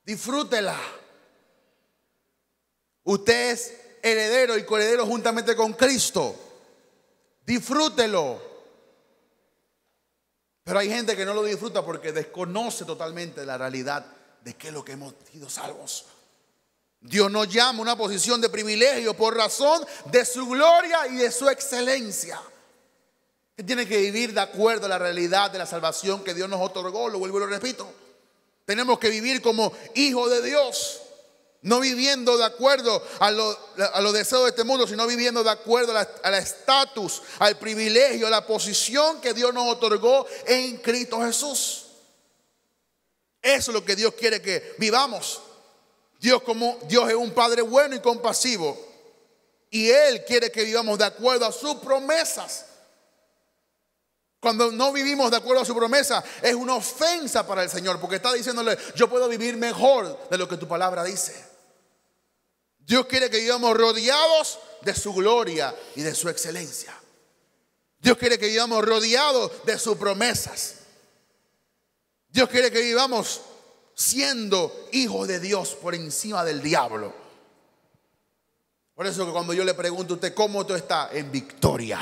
Disfrútela. Usted es heredero y coheredero juntamente con Cristo. Disfrútelo. Pero hay gente que no lo disfruta porque desconoce totalmente la realidad de qué es lo que hemos sido salvos. Dios nos llama a una posición de privilegio por razón de su gloria y de su excelencia. Que tiene que vivir de acuerdo a la realidad de la salvación que Dios nos otorgó. Lo vuelvo y lo repito. Tenemos que vivir como hijos de Dios. No viviendo de acuerdo a los deseos de este mundo, sino viviendo de acuerdo al estatus, al privilegio, a la posición que Dios nos otorgó en Cristo Jesús. Eso es lo que Dios quiere que vivamos. Dios es un Padre bueno y compasivo, y Él quiere que vivamos de acuerdo a sus promesas. Cuando no vivimos de acuerdo a su promesa, es una ofensa para el Señor, porque está diciéndole, yo puedo vivir mejor de lo que tu palabra dice. Dios quiere que vivamos rodeados de su gloria y de su excelencia. Dios quiere que vivamos rodeados de sus promesas. Dios quiere que vivamos siendo hijos de Dios por encima del diablo. Por eso que cuando yo le pregunto a usted cómo tú estás, en victoria.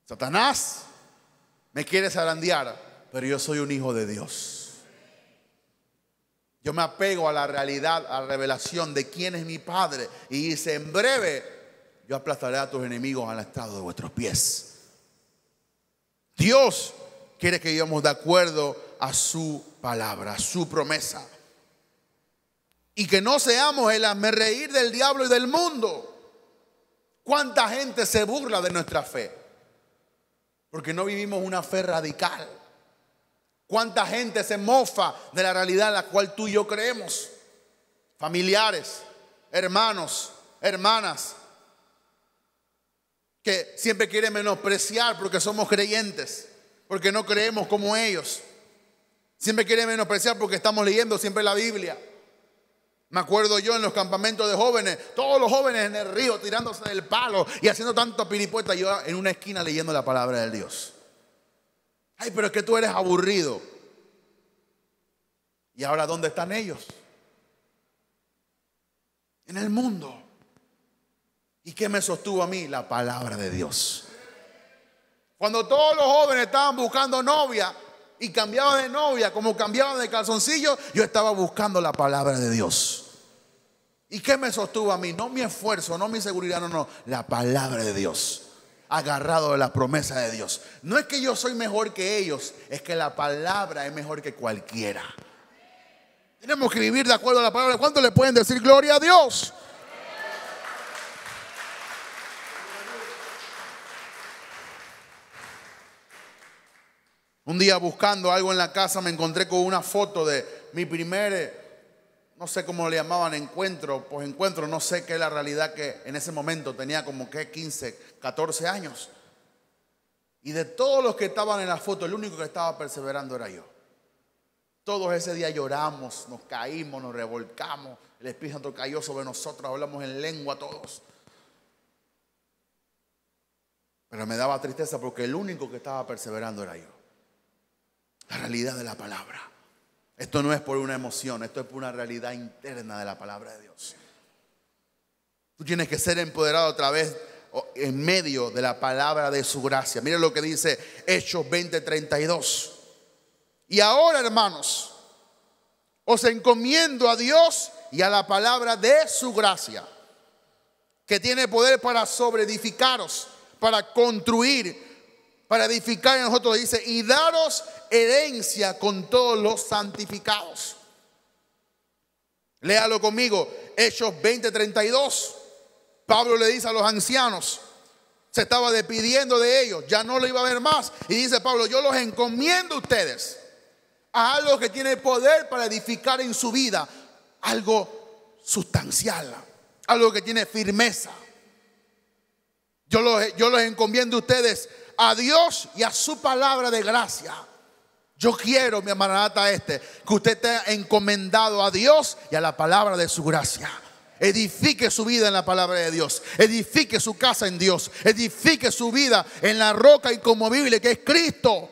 Satanás me quiere zarandear, pero yo soy un hijo de Dios. Yo me apego a la realidad, a la revelación de quién es mi Padre. Y dice, en breve yo aplastaré a tus enemigos al estrado de vuestros pies. Dios quiere que vivamos de acuerdo a su palabra, a su promesa. Y que no seamos el hazmerreír del diablo y del mundo. ¿Cuánta gente se burla de nuestra fe? Porque no vivimos una fe radical. ¿Cuánta gente se mofa de la realidad en la cual tú y yo creemos? Familiares, hermanos, hermanas, que siempre quieren menospreciar porque somos creyentes, porque no creemos como ellos. Siempre quieren menospreciar porque estamos leyendo siempre la Biblia. Me acuerdo yo en los campamentos de jóvenes, todos los jóvenes en el río tirándose del palo y haciendo tanto piripueta, yo en una esquina leyendo la palabra de Dios. Ay, pero es que tú eres aburrido. ¿Y ahora dónde están ellos? En el mundo. ¿Y qué me sostuvo a mí? La palabra de Dios. Cuando todos los jóvenes estaban buscando novia y cambiaban de novia como cambiaban de calzoncillo, yo estaba buscando la palabra de Dios. ¿Y qué me sostuvo a mí? No mi esfuerzo, no mi seguridad, no, la palabra de Dios. Agarrado de la promesa de Dios. No es que yo soy mejor que ellos, es que la palabra es mejor que cualquiera. Tenemos que vivir de acuerdo a la palabra. ¿Cuánto le pueden decir gloria a Dios? Un día buscando algo en la casa me encontré con una foto de mi primer, no sé cómo le llamaban, encuentro, no sé qué es la realidad, que en ese momento tenía como que 15, 14 años. Y de todos los que estaban en la foto, el único que estaba perseverando era yo. Todos ese día lloramos, nos caímos, nos revolcamos, el Espíritu Santo cayó sobre nosotros, hablamos en lengua todos. Pero me daba tristeza porque el único que estaba perseverando era yo. La realidad de la palabra. Esto no es por una emoción, esto es por una realidad interna de la palabra de Dios. Tú tienes que ser empoderado otra vez en medio de la palabra de su gracia. Miren lo que dice Hechos 20:32. Y ahora, hermanos, os encomiendo a Dios y a la palabra de su gracia, que tiene poder para sobreedificaros, para construir, para edificar en nosotros. Dice, y daros herencia con todos los santificados. Léalo conmigo, Hechos 20:32. Pablo le dice a los ancianos, se estaba despidiendo de ellos, ya no lo iba a ver más. Y dice Pablo, yo los encomiendo a ustedes a algo que tiene poder para edificar en su vida, algo sustancial, algo que tiene firmeza. Yo los encomiendo a ustedes a Dios y a su palabra de gracia. Yo quiero, mi hermanata, que usted esté encomendado a Dios y a la palabra de su gracia. Edifique su vida en la palabra de Dios. Edifique su casa en Dios. Edifique su vida en la roca inconmovible que es Cristo.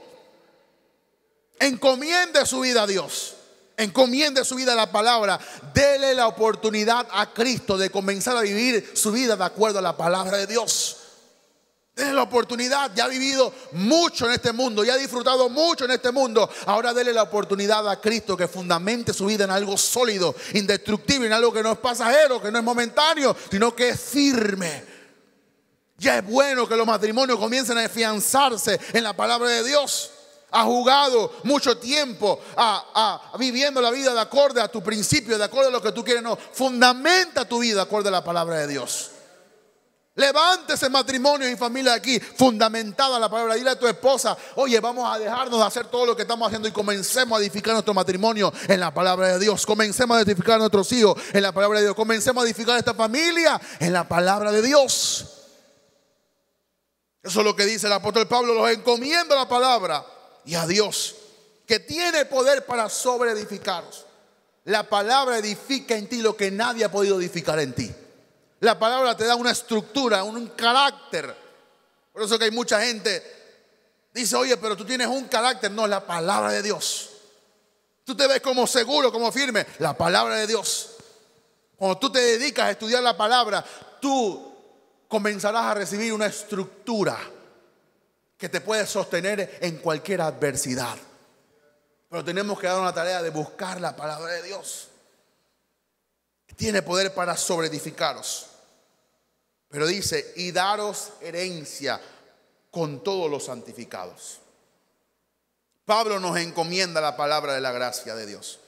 Encomiende su vida a Dios. Encomiende su vida a la palabra. Dele la oportunidad a Cristo de comenzar a vivir su vida de acuerdo a la palabra de Dios. Dele la oportunidad. Ya ha vivido mucho en este mundo, ya ha disfrutado mucho en este mundo. Ahora dele la oportunidad a Cristo que fundamente su vida en algo sólido, indestructible, en algo que no es pasajero, que no es momentáneo, sino que es firme. Ya es bueno que los matrimonios comiencen a afianzarse en la palabra de Dios. Ha jugado mucho tiempo viviendo la vida de acuerdo a tu principio, de acuerdo a lo que tú quieres. No, fundamenta tu vida de acuerdo a la palabra de Dios. Levántese matrimonio y familia aquí, fundamentada la palabra. Dile a tu esposa, oye, vamos a dejarnos de hacer todo lo que estamos haciendo y comencemos a edificar nuestro matrimonio en la palabra de Dios. Comencemos a edificar a nuestros hijos en la palabra de Dios. Comencemos a edificar esta familia en la palabra de Dios. Eso es lo que dice el apóstol Pablo. Los encomiendo a la palabra y a Dios, que tiene poder para sobreedificaros. La palabra edifica en ti lo que nadie ha podido edificar en ti. La palabra te da una estructura, un carácter. Por eso que hay mucha gente dice, oye, pero tú tienes un carácter. No, la palabra de Dios. Tú te ves como seguro, como firme. La palabra de Dios. Cuando tú te dedicas a estudiar la palabra, tú comenzarás a recibir una estructura que te puede sostener en cualquier adversidad. Pero tenemos que dar una tarea de buscar la palabra de Dios. Tiene poder para sobreedificaros. Pero dice, y daros herencia con todos los santificados. Pablo nos encomienda la palabra de la gracia de Dios,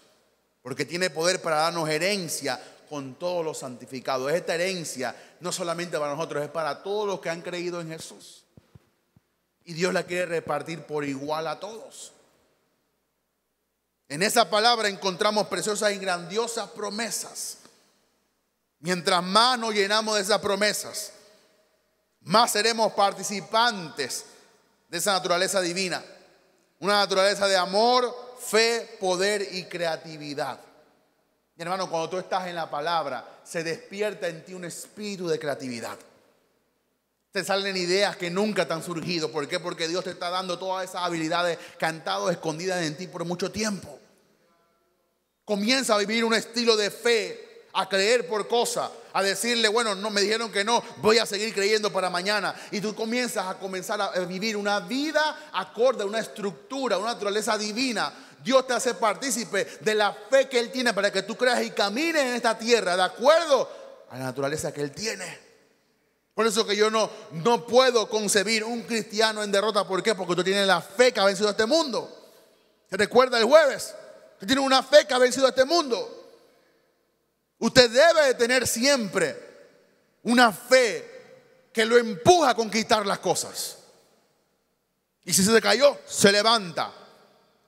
porque tiene poder para darnos herencia con todos los santificados. Esta herencia no solamente para nosotros, es para todos los que han creído en Jesús. Y Dios la quiere repartir por igual a todos. En esa palabra encontramos preciosas y grandiosas promesas. Mientras más nos llenamos de esas promesas, más seremos participantes de esa naturaleza divina. Una naturaleza de amor, fe, poder y creatividad. Mi hermano, cuando tú estás en la palabra, se despierta en ti un espíritu de creatividad. Te salen ideas que nunca te han surgido. ¿Por qué? Porque Dios te está dando todas esas habilidades que han estado escondidas en ti por mucho tiempo. Comienza a vivir un estilo de fe, a creer por cosas, a decirle, bueno, no me dijeron que no, voy a seguir creyendo para mañana. Y tú comienzas a vivir una vida acorde a una estructura, una naturaleza divina. Dios te hace partícipe de la fe que Él tiene para que tú creas y camines en esta tierra de acuerdo a la naturaleza que Él tiene. Por eso que yo no puedo concebir un cristiano en derrota. ¿Por qué? Porque tú tienes la fe que ha vencido a este mundo. ¿Se recuerda el jueves? Tú tienes una fe que ha vencido a este mundo. Usted debe de tener siempre una fe que lo empuja a conquistar las cosas. Y si se cayó, se levanta.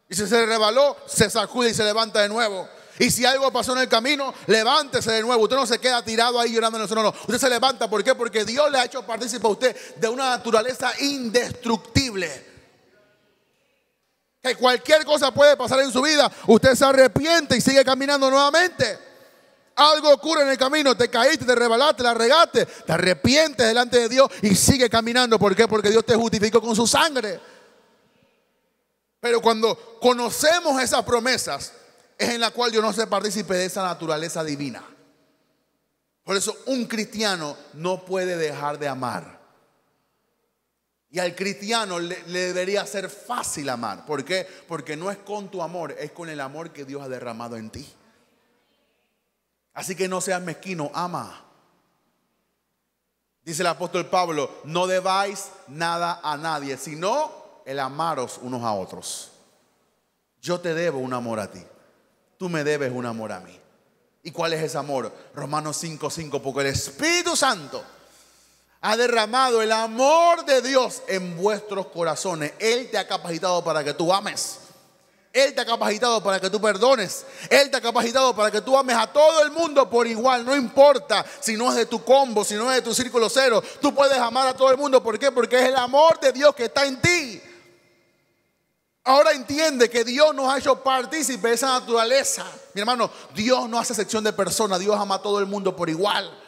Y si se resbaló, se sacude y se levanta de nuevo. Y si algo pasó en el camino, levántese de nuevo. Usted no se queda tirado ahí llorando. No. Usted se levanta. ¿Por qué? Porque Dios le ha hecho partícipe a usted de una naturaleza indestructible. Que cualquier cosa puede pasar en su vida. Usted se arrepiente y sigue caminando nuevamente. Algo ocurre en el camino. Te caíste, te rebalaste, la regaste. Te arrepientes delante de Dios y sigue caminando. ¿Por qué? Porque Dios te justificó con su sangre. Pero cuando conocemos esas promesas, es en la cual Dios nos hace partícipe de esa naturaleza divina. Por eso un cristiano no puede dejar de amar. Y al cristiano le debería ser fácil amar. ¿Por qué? Porque no es con tu amor, es con el amor que Dios ha derramado en ti. Así que no seas mezquino, ama. Dice el apóstol Pablo, no debáis nada a nadie, sino el amaros unos a otros. Yo te debo un amor a ti. Tú me debes un amor a mí. ¿Y cuál es ese amor? Romanos 5:5, porque el Espíritu Santo ha derramado el amor de Dios en vuestros corazones. Él te ha capacitado para que tú ames. Él te ha capacitado para que tú perdones. Él te ha capacitado para que tú ames a todo el mundo por igual. No importa si no es de tu combo, si no es de tu círculo cero. Tú puedes amar a todo el mundo. ¿Por qué? Porque es el amor de Dios que está en ti. Ahora entiende que Dios nos ha hecho partícipe de esa naturaleza. Mi hermano, Dios no hace sección de personas. Dios ama a todo el mundo por igual.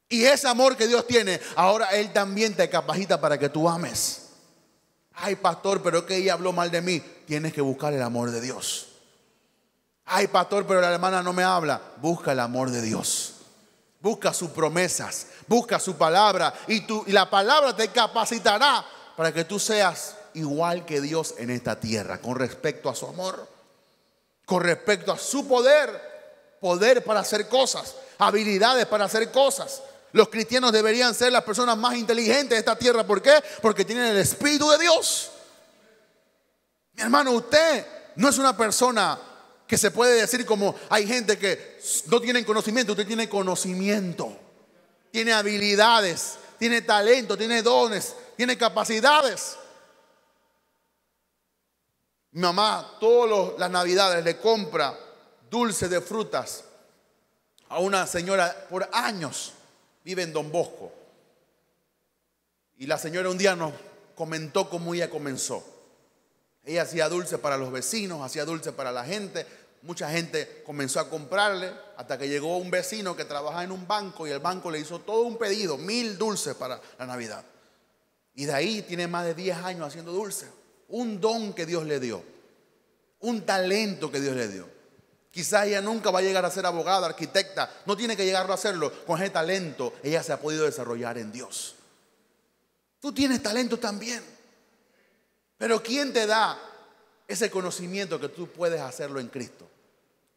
Y ese amor que Dios tiene, ahora Él también te capacita para que tú ames. Ay, pastor, pero es que ella habló mal de mí. Tienes que buscar el amor de Dios. Ay, pastor, pero la hermana no me habla. Busca el amor de Dios. Busca sus promesas. Busca su palabra. Y la palabra te capacitará para que tú seas igual que Dios en esta tierra. Con respecto a su amor. Con respecto a su poder. Poder para hacer cosas. Habilidades para hacer cosas. Los cristianos deberían ser las personas más inteligentes de esta tierra. ¿Por qué? Porque tienen el Espíritu de Dios. Mi hermano, usted no es una persona que se puede decir como hay gente que no tienen conocimiento. Usted tiene conocimiento, tiene habilidades, tiene talento, tiene dones, tiene capacidades. Mi mamá todas las navidades le compra dulces de frutas a una señora por años. Vive en Don Bosco. Y la señora un día nos comentó cómo ella comenzó. Ella hacía dulce para los vecinos, hacía dulce para la gente. Mucha gente comenzó a comprarle hasta que llegó un vecino que trabajaba en un banco y el banco le hizo todo un pedido, 1000 dulces para la Navidad. Y de ahí tiene más de 10 años haciendo dulce. Un don que Dios le dio. Un talento que Dios le dio. Quizás ella nunca va a llegar a ser abogada, arquitecta. No tiene que llegarlo a hacerlo. Con ese talento ella se ha podido desarrollar en Dios. Tú tienes talento también. Pero ¿quién te da ese conocimiento que tú puedes hacerlo en Cristo?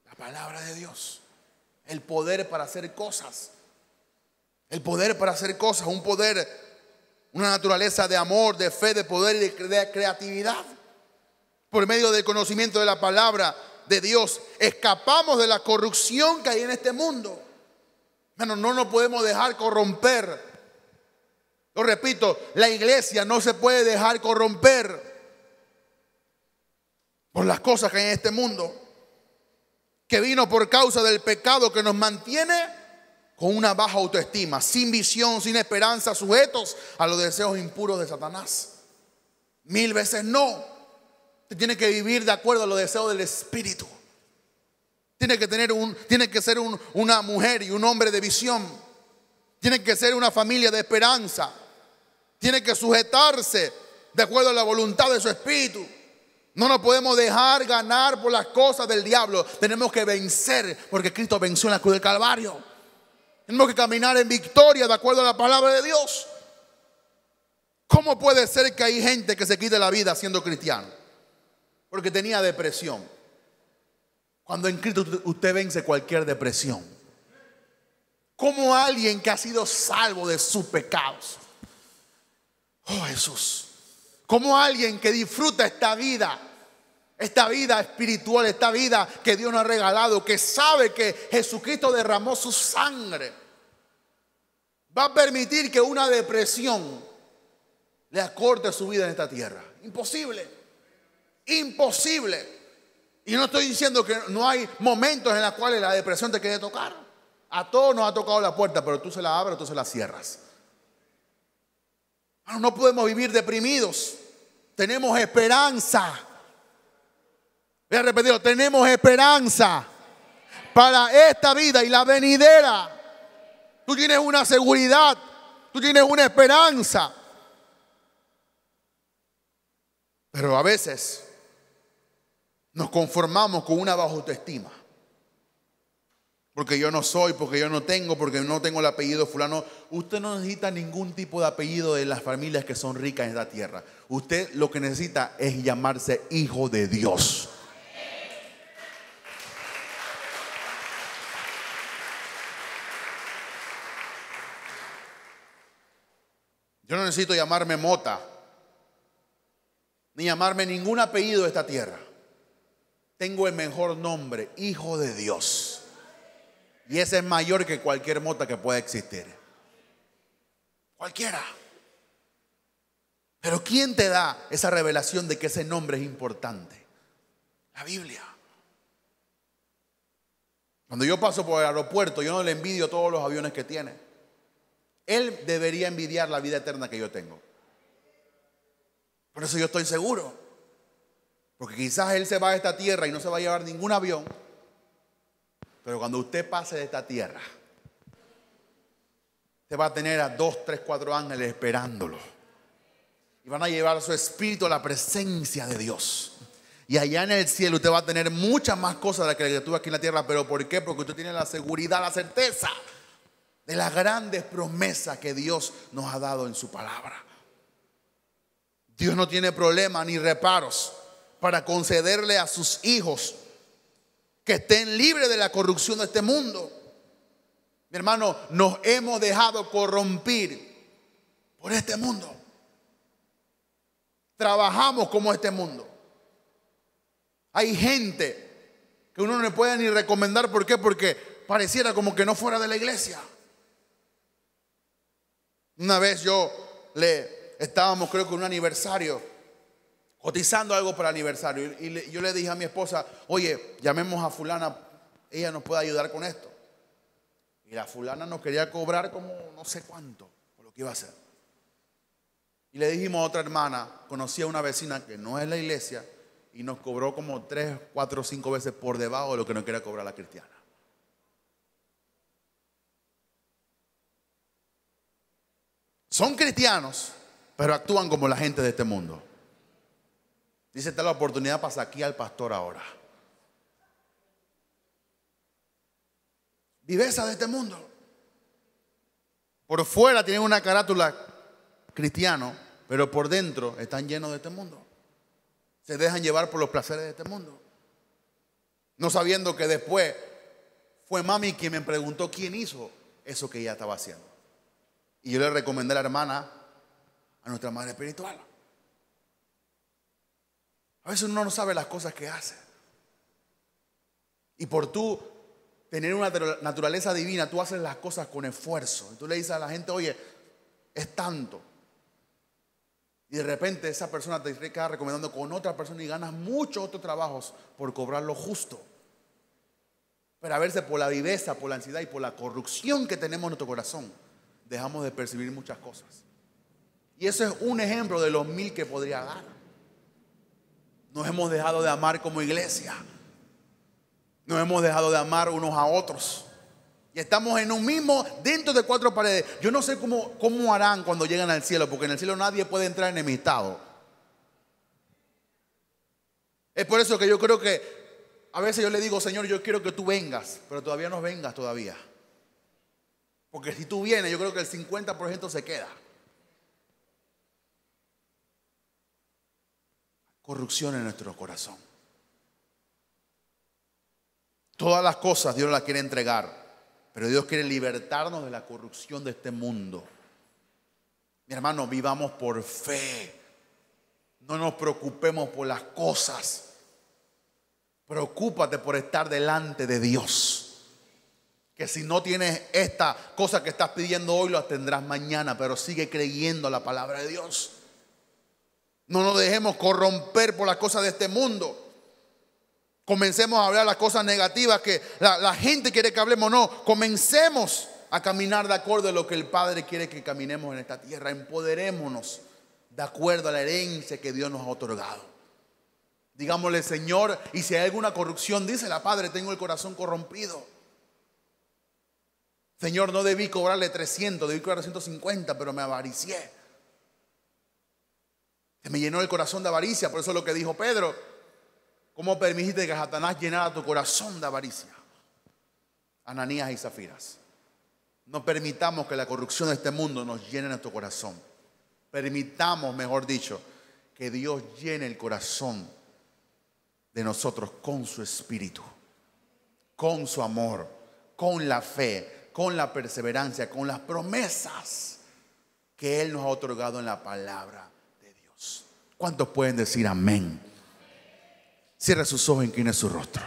La palabra de Dios. El poder para hacer cosas. El poder para hacer cosas. Un poder, una naturaleza de amor, de fe, de poder y de creatividad. Por medio del conocimiento de la palabra de Dios, escapamos de la corrupción que hay en este mundo. Bueno, no nos podemos dejar corromper. Lo repito, la iglesia no se puede dejar corromper por las cosas que hay en este mundo, que vino por causa del pecado que nos mantiene con una baja autoestima, sin visión, sin esperanza, sujetos a los deseos impuros de Satanás. 1000 veces no. Usted tiene que vivir de acuerdo a los deseos del Espíritu. Tiene que ser una mujer y un hombre de visión. Tiene que ser una familia de esperanza. Tiene que sujetarse de acuerdo a la voluntad de su Espíritu. No nos podemos dejar ganar por las cosas del diablo. Tenemos que vencer, porque Cristo venció en la cruz del Calvario. Tenemos que caminar en victoria de acuerdo a la palabra de Dios. ¿Cómo puede ser que hay gente que se quite la vida siendo cristiano? Porque tenía depresión. Cuando en Cristo usted vence cualquier depresión. ¿Cómo alguien que ha sido salvo de sus pecados? Oh, Jesús. ¿Cómo alguien que disfruta esta vida espiritual, esta vida que Dios nos ha regalado, que sabe que Jesucristo derramó su sangre, va a permitir que una depresión le acorte su vida en esta tierra? Imposible. Imposible. Y no estoy diciendo que no hay momentos en los cuales la depresión te quiere tocar. A todos nos ha tocado la puerta, pero tú se la abres o tú se la cierras. No podemos vivir deprimidos. Tenemos esperanza. Voy a repetirlo, tenemos esperanza para esta vida y la venidera. Tú tienes una seguridad, tú tienes una esperanza. Pero a veces nos conformamos con una baja autoestima. Porque yo no soy, porque yo no tengo, porque no tengo el apellido fulano. Usted no necesita ningún tipo de apellido de las familias que son ricas en esta tierra. Usted lo que necesita es llamarse hijo de Dios. Yo no necesito llamarme Mota, ni llamarme ningún apellido de esta tierra. Tengo el mejor nombre, hijo de Dios. Y ese es mayor que cualquier mota que pueda existir. Cualquiera. Pero ¿quién te da esa revelación de que ese nombre es importante? La Biblia. Cuando yo paso por el aeropuerto, yo no le envidio todos los aviones que tiene. Él debería envidiar la vida eterna que yo tengo. Por eso yo estoy seguro. Porque quizás él se va a esta tierra y no se va a llevar ningún avión. Pero cuando usted pase de esta tierra, usted va a tener a 2, 3, 4 ángeles esperándolo. Y van a llevar su espíritu a la presencia de Dios. Y allá en el cielo usted va a tener muchas más cosas de las que tuvo aquí en la tierra. ¿Pero por qué? Porque usted tiene la seguridad, la certeza de las grandes promesas que Dios nos ha dado en su palabra. Dios no tiene problemas ni reparos para concederle a sus hijos que estén libres de la corrupción de este mundo. Mi hermano, nos hemos dejado corromper por este mundo. Trabajamos como este mundo. Hay gente que uno no le puede ni recomendar. ¿Por qué? Porque pareciera como que no fuera de la iglesia. Una vez estábamos, creo que en un aniversario, cotizando algo para el aniversario. Y yo le dije a mi esposa, oye, llamemos a fulana, ella nos puede ayudar con esto. Y la fulana nos quería cobrar como no sé cuánto por lo que iba a hacer. Y le dijimos a otra hermana, conocí a una vecina que no es la iglesia, y nos cobró como 3, 4, 5 veces por debajo de lo que nos quería cobrar la cristiana. Son cristianos, pero actúan como la gente de este mundo. Dice, esta es la oportunidad para saquear al pastor ahora. Viveza de este mundo. Por fuera tienen una carátula cristiano, pero por dentro están llenos de este mundo. Se dejan llevar por los placeres de este mundo. No sabiendo que después fue mami quien me preguntó quién hizo eso que ella estaba haciendo. Y yo le recomendé a la hermana, a nuestra madre espiritual. A veces uno no sabe las cosas que hace. Y por tú tener una naturaleza divina, tú haces las cosas con esfuerzo. Y tú le dices a la gente, oye, es tanto. Y Y de repente esa persona te queda recomendando con otra persona y ganas muchos otros trabajos por cobrar lo justo. Pero a veces por la viveza, por la ansiedad y por la corrupción que tenemos en nuestro corazón, dejamos de percibir muchas cosas. Y eso es un ejemplo de los 1000 que podría dar. Nos hemos dejado de amar como iglesia. Nos hemos dejado de amar unos a otros. Y estamos en un mismo, dentro de 4 paredes. Yo no sé cómo harán cuando llegan al cielo, porque en el cielo nadie puede entrar enemistado. Es por eso que yo creo que a veces yo le digo, Señor, yo quiero que tú vengas, pero todavía no vengas todavía. Porque si tú vienes, yo creo que el 50% se queda. Corrupción en nuestro corazón. Todas las cosas Dios las quiere entregar, pero Dios quiere libertarnos de la corrupción de este mundo. Mi hermano, vivamos por fe. No nos preocupemos por las cosas. Preocúpate por estar delante de Dios. Que si no tienes esta cosa que estás pidiendo hoy, la tendrás mañana, pero sigue creyendo la palabra de Dios. No nos dejemos corromper por las cosas de este mundo. Comencemos a hablar las cosas negativas que la gente quiere que hablemos. No, comencemos a caminar de acuerdo a lo que el Padre quiere que caminemos en esta tierra. Empoderémonos de acuerdo a la herencia que Dios nos ha otorgado. Digámosle, Señor, y si hay alguna corrupción, dísela, Padre, tengo el corazón corrompido. Señor, no debí cobrarle 300, debí cobrar 150, pero me avaricié. Se me llenó el corazón de avaricia. Por eso es lo que dijo Pedro. ¿Cómo permitiste que Satanás llenara tu corazón de avaricia? Ananías y Zafiras. No permitamos que la corrupción de este mundo nos llene nuestro corazón. Permitamos, mejor dicho, que Dios llene el corazón de nosotros con su espíritu, con su amor, con la fe, con la perseverancia, con las promesas que Él nos ha otorgado en la palabra de Dios. ¿Cuántos pueden decir amén? Cierra sus ojos, incline su rostro.